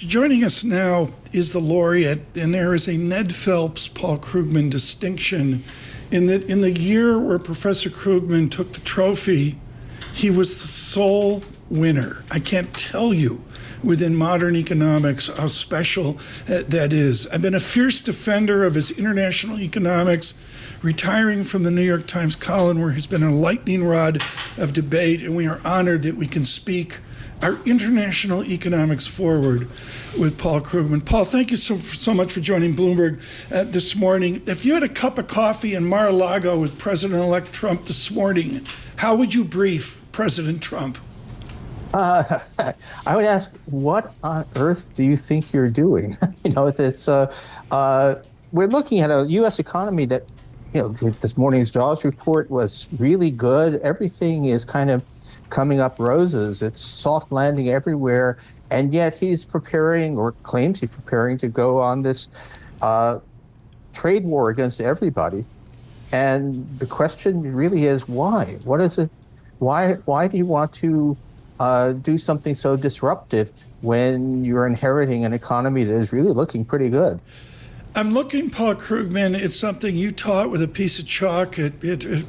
Joining us now is the laureate, and there is a Ned Phelps Paul Krugman distinction in that in the year where Professor Krugman took the trophy, he was the sole winner. I can't tell you within modern economics how special that is. I've been a fierce defender of his international economics, retiring from the New York Times column where he's been a lightning rod of debate, and we are honored that we can speak our international economics forward with Paul Krugman. Paul, thank you so much for joining Bloomberg this morning. If you had a cup of coffee in Mar-a-Lago with President-elect Trump this morning, how would you brief President Trump? I would ask, what on earth do you think you're doing? We're looking at a U.S. economy that, this morning's jobs report was really good. Everything is kind of coming up roses. It's soft landing everywhere. And yet he's preparing, or claims he's preparing, to go on this trade war against everybody. And the question really is, why? What is it? Why do you want to do something so disruptive when you're inheriting an economy that is really looking pretty good? I'm looking, Paul Krugman, it's something you taught with a piece of chalk at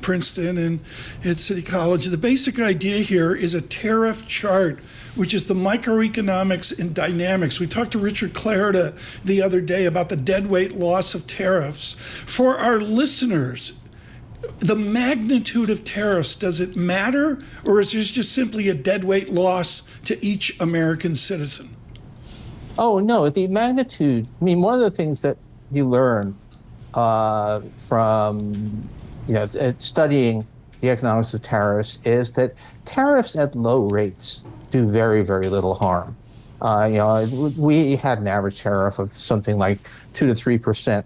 Princeton and at City College. The basic idea here is a tariff chart, which is the microeconomics and dynamics. We talked to Richard Clarida the other day about the deadweight loss of tariffs. For our listeners, the magnitude of tariffs, does it matter, or is this just simply a deadweight loss to each American citizen? Oh, no, the magnitude, one of the things that you learn from studying the economics of tariffs is that tariffs at low rates do very, very little harm. We had an average tariff of something like 2 to 3%.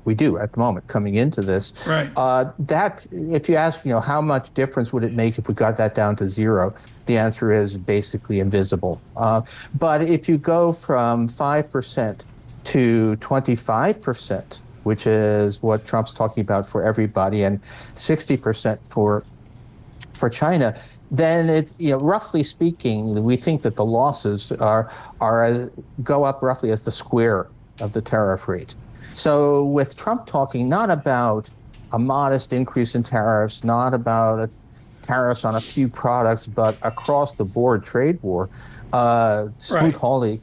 We do at the moment coming into this. Right. That, if you ask, how much difference would it make if we got that down to zero? The answer is basically invisible. But if you go from 5% to 25%, which is what Trump's talking about for everybody, and 60% for China, then it's, roughly speaking, we think that the losses go up roughly as the square of the tariff rate. So with Trump talking not about a modest increase in tariffs, not about tariffs on a few products, but across the board trade war, Smoot-Hawley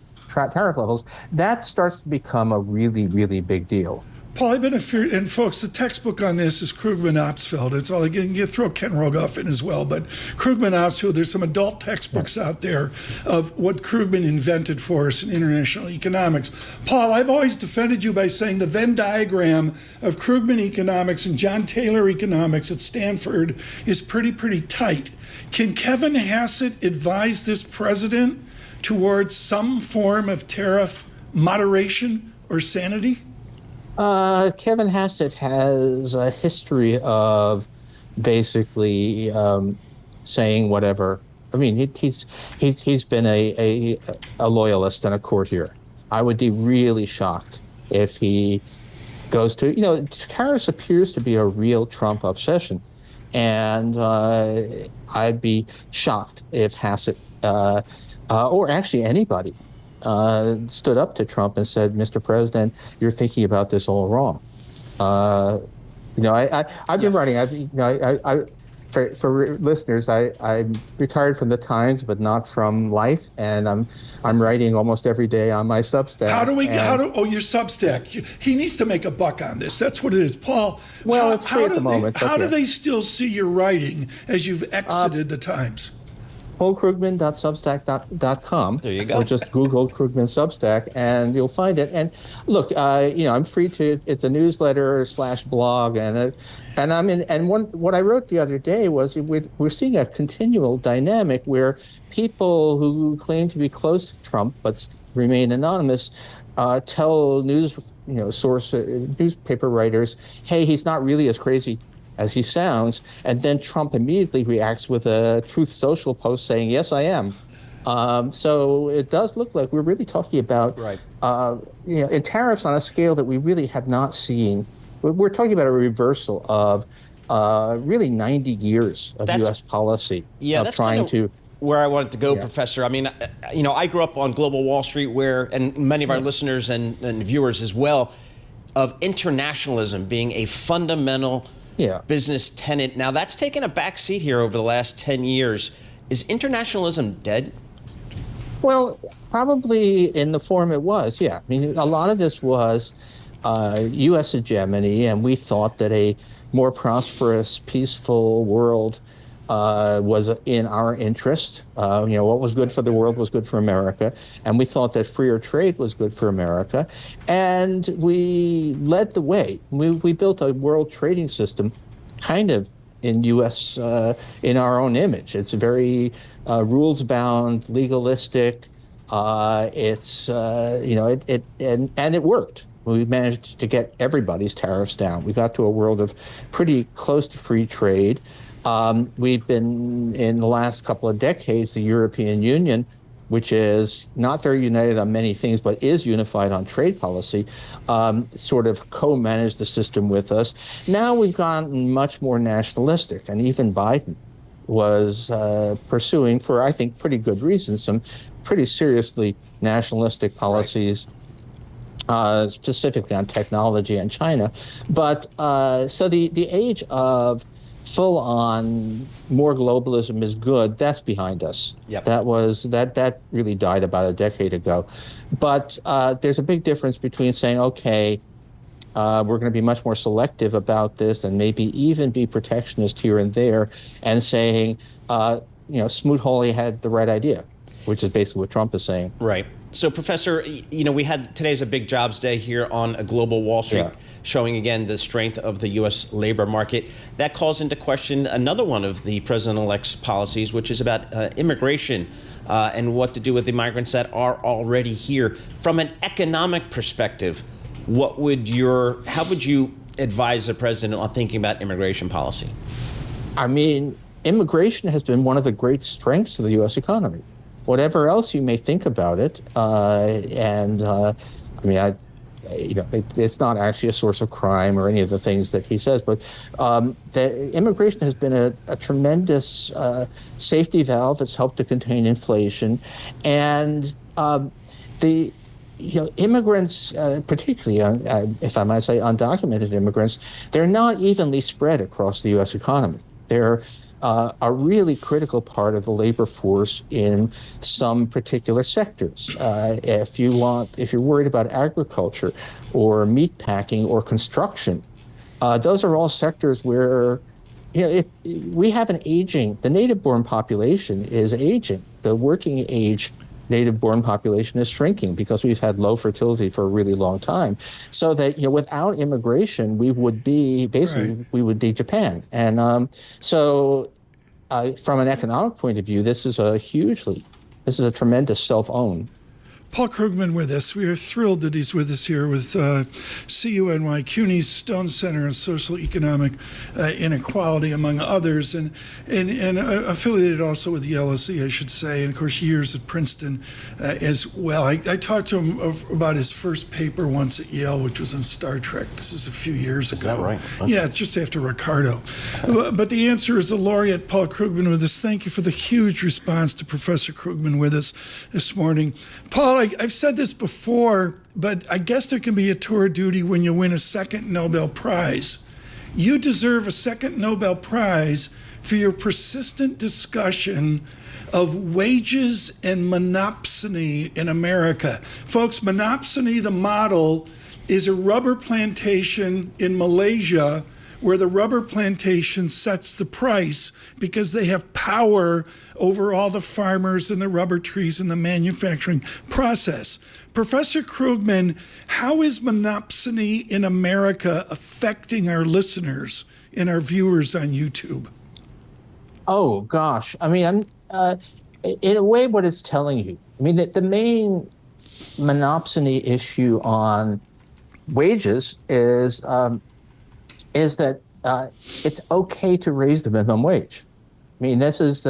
tariff levels, that starts to become a really, really big deal. Paul, I've been and folks, the textbook on this is Krugman Opsfeld. It's all, you throw Ken Rogoff in as well, but Krugman Opsfeld, there's some adult textbooks out there of what Krugman invented for us in international economics. Paul, I've always defended you by saying the Venn diagram of Krugman economics and John Taylor economics at Stanford is pretty tight. Can Kevin Hassett advise this president towards some form of tariff moderation or sanity? Kevin Hassett has a history of basically saying whatever. He's been a loyalist and a courtier. I would be really shocked if he goes to, tariffs appears to be a real Trump obsession. And I'd be shocked if Hassett, or actually anybody, stood up to Trump and said, "Mr. President, you're thinking about this all wrong." I've been writing. For listeners, I'm retired from the Times, but not from Life, and I'm writing almost every day on my Substack. Your Substack? He needs to make a buck on this. That's what it is, Paul. Well, it's free at the moment. How do they still see your writing as you've exited the Times? PaulKrugman.substack.com. There you go. Or just Google Krugman Substack, and you'll find it. And look, I'm free to. It's a newsletter / blog, and I'm in. And what I wrote the other day was we're seeing a continual dynamic where people who claim to be close to Trump but remain anonymous tell newspaper writers, "Hey, he's not really as crazy as he sounds," and then Trump immediately reacts with a Truth Social post saying, "Yes, I am." So it does look like we're really talking about in tariffs on a scale that we really have not seen. We're talking about a reversal of really 90 years of U.S. policy of trying to where I wanted to go, Professor. I mean, I grew up on Global Wall Street and many of our listeners and viewers as well, of internationalism being a fundamental business tenet. Now, that's taken a back seat here over the last 10 years. Is internationalism dead? Well, probably in the form it was, yeah. I mean, a lot of this was U.S. hegemony, and we thought that a more prosperous, peaceful world was in our interest. What was good for the world was good for America, and we thought that freer trade was good for America, and we led the way. We built a world trading system kind of in U.S. In our own image. It's very rules-bound, legalistic. And it worked. We managed to get everybody's tariffs down. We got to a world of pretty close to free trade. We've been, in the last couple of decades, the European Union, which is not very united on many things, but is unified on trade policy, sort of co-managed the system with us. Now we've gotten much more nationalistic, and even Biden was pursuing, for I think pretty good reasons, some pretty seriously nationalistic policies, specifically on technology and China. But so the age of full-on more globalism is good. That's behind us. Yep. That really died about a decade ago. But there's a big difference between saying, okay, we're going to be much more selective about this and maybe even be protectionist here and there, and saying, Smoot-Hawley had the right idea, which is basically what Trump is saying. Right. So, Professor, today's a big jobs day here on a global Wall Street, showing again the strength of the U.S. labor market. That calls into question another one of the president-elect's policies, which is about immigration and what to do with the migrants that are already here. From an economic perspective, how would you advise the president on thinking about immigration policy? I mean, immigration has been one of the great strengths of the U.S. economy. Whatever else you may think about it, it's not actually a source of crime or any of the things that he says, but the immigration has been a tremendous safety valve. It's helped to contain inflation, and immigrants, particularly, if I might say, undocumented immigrants, they're not evenly spread across the U.S. economy. They're a really critical part of the labor force in some particular sectors. If you're worried about agriculture or meat packing or construction, those are all sectors where we have an aging. The native-born population is aging. The working age native-born population is shrinking because we've had low fertility for a really long time. So that without immigration, we would be we would be Japan. And from an economic point of view, this is a tremendous self-own. Paul Krugman with us. We are thrilled that he's with us here with CUNY, CUNY's Stone Center on Social Economic Inequality, among others, and affiliated also with the LSE, I should say, and of course years at Princeton as well. I talked to him about his first paper once at Yale, which was on Star Trek. This is a few years ago. Is that right? Okay. Yeah, just after Ricardo. But the answer is the laureate Paul Krugman with us. Thank you for the huge response to Professor Krugman with us this morning. Paul, I've said this before, but I guess there can be a tour of duty when you win a second Nobel Prize. You deserve a second Nobel Prize for your persistent discussion of wages and monopsony in America. Folks, monopsony, the model, is a rubber plantation in Malaysia where the rubber plantation sets the price because they have power over all the farmers and the rubber trees and the manufacturing process. Professor Krugman, how is monopsony in America affecting our listeners and our viewers on YouTube? Oh, gosh. I mean, in a way, what it's telling you, I mean, the main monopsony issue on wages is that it's okay to raise the minimum wage. I mean, this is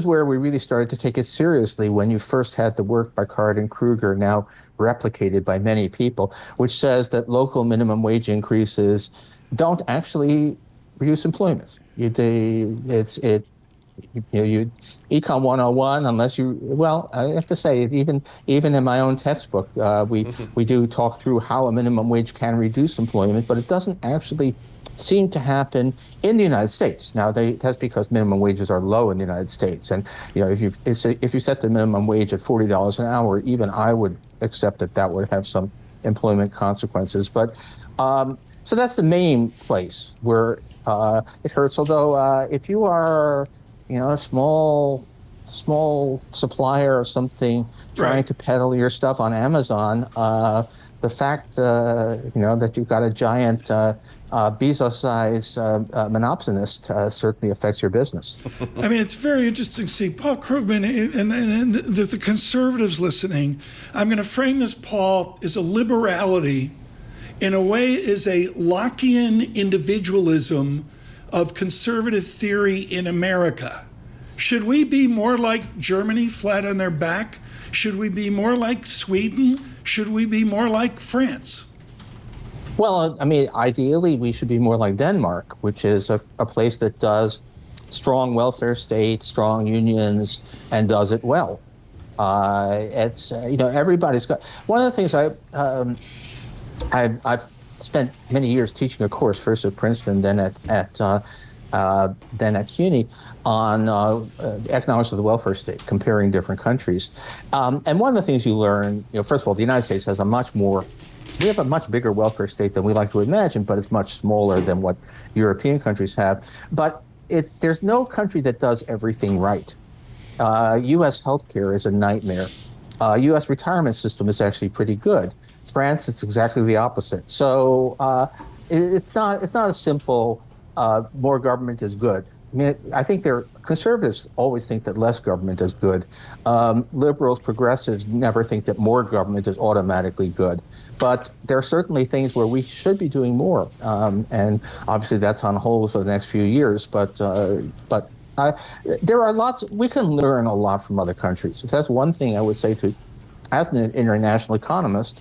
where we really started to take it seriously when you first had the work by Card and Kruger, now replicated by many people, which says that local minimum wage increases don't actually reduce employment. you Econ 101, unless you, well, I have to say, even in my own textbook, we do talk through how a minimum wage can reduce employment, but it doesn't actually seem to happen in the United States. Now, that's because minimum wages are low in the United States, and if you set the minimum wage at $40 an hour, even I would accept that would have some employment consequences. But so that's the main place where it hurts. Although if you are, a small supplier or something trying to peddle your stuff on Amazon, the fact that you've got a giant Bezos-sized monopsonist certainly affects your business. I mean, it's very interesting to see Paul Krugman and the conservatives listening. I'm going to frame this, Paul, as a liberality, in a way is a Lockean individualism of conservative theory in America. Should we be more like Germany, flat on their back? Should we be more like Sweden? Should we be more like France? Well, I mean, ideally, we should be more like Denmark, which is a place that does strong welfare state, strong unions, and does it well. It's everybody's got. One of the things I've spent many years teaching a course, first at Princeton, then at Keene, on economics of the welfare state, comparing different countries. And one of the things you learn, first of all, the United States has we have a much bigger welfare state than we like to imagine, but it's much smaller than what European countries have. But there's no country that does everything right. U.S. healthcare is a nightmare. U.S. retirement system is actually pretty good. France, it's exactly the opposite. So it's not a simple more government is good. I mean, I think conservatives always think that less government is good. Liberals, progressives never think that more government is automatically good. But there are certainly things where we should be doing more, and obviously that's on hold for the next few years. But there are lots. We can learn a lot from other countries. If that's one thing I would say as an international economist.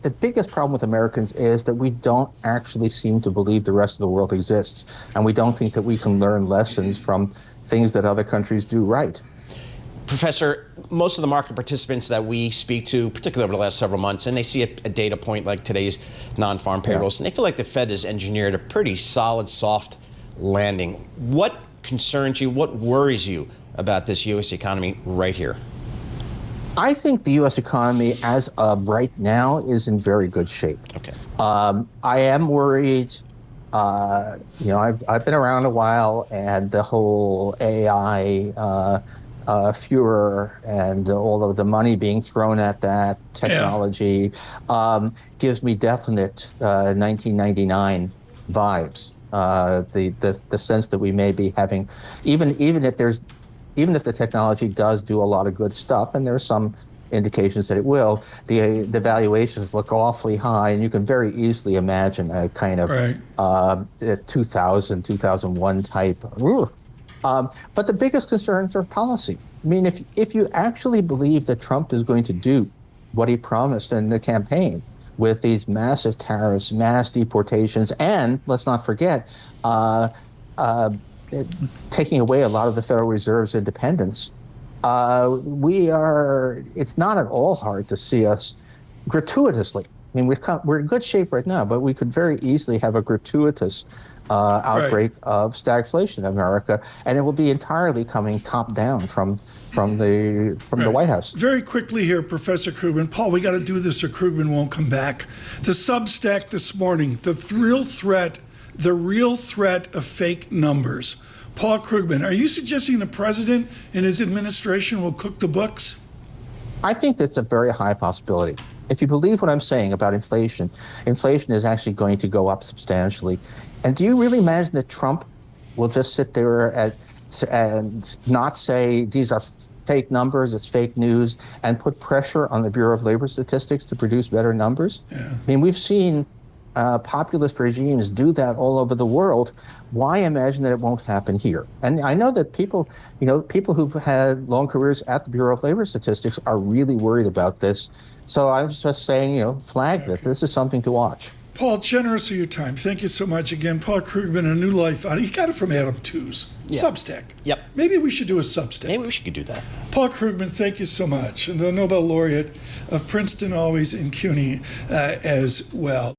The biggest problem with Americans is that we don't actually seem to believe the rest of the world exists, and we don't think that we can learn lessons from things that other countries do right. Professor, most of the market participants that we speak to, particularly over the last several months, and they see a data point like today's non-farm payrolls, and they feel like the Fed has engineered a pretty solid, soft landing. What concerns you? What worries you about this U.S. economy right here? I think the U.S. economy, as of right now, is in very good shape. Okay. I am worried. I've been around a while, and the whole AI furor and all of the money being thrown at that technology gives me definite 1999 vibes. The sense that we may be having, even if the technology does do a lot of good stuff, and there's some indications that it will, the valuations look awfully high, and you can very easily imagine a kind of 2000, 2001 type. But the biggest concerns are policy. I mean, if you actually believe that Trump is going to do what he promised in the campaign with these massive tariffs, mass deportations, and let's not forget, taking away a lot of the Federal Reserve's independence, it's not at all hard to see us gratuitously. I mean, we're in good shape right now, but we could very easily have a gratuitous outbreak of stagflation in America, and it will be entirely coming top down from the White House. Very quickly here, Professor Krugman. Paul, we got to do this or Krugman won't come back. The Substack this morning, the real threat of fake numbers. Paul Krugman, are you suggesting the president and his administration will cook the books? I think that's a very high possibility. If you believe what I'm saying about inflation is actually going to go up substantially. And do you really imagine that Trump will just sit there and not say these are fake numbers, it's fake news, and put pressure on the Bureau of Labor Statistics to produce better numbers? Yeah. I mean, we've seen populist regimes do that all over the world. Why imagine that it won't happen here? And I know that people who've had long careers at the Bureau of Labor Statistics are really worried about this. So I was just saying, flag this. This is something to watch. Paul, generous of your time. Thank you so much again. Paul Krugman, A New Life on. He got it from Adam Tooze. Yeah. Substack. Yep. Maybe we should do a Substack. Maybe we should do that. Paul Krugman, thank you so much. And the Nobel laureate of Princeton always, and CUNY as well.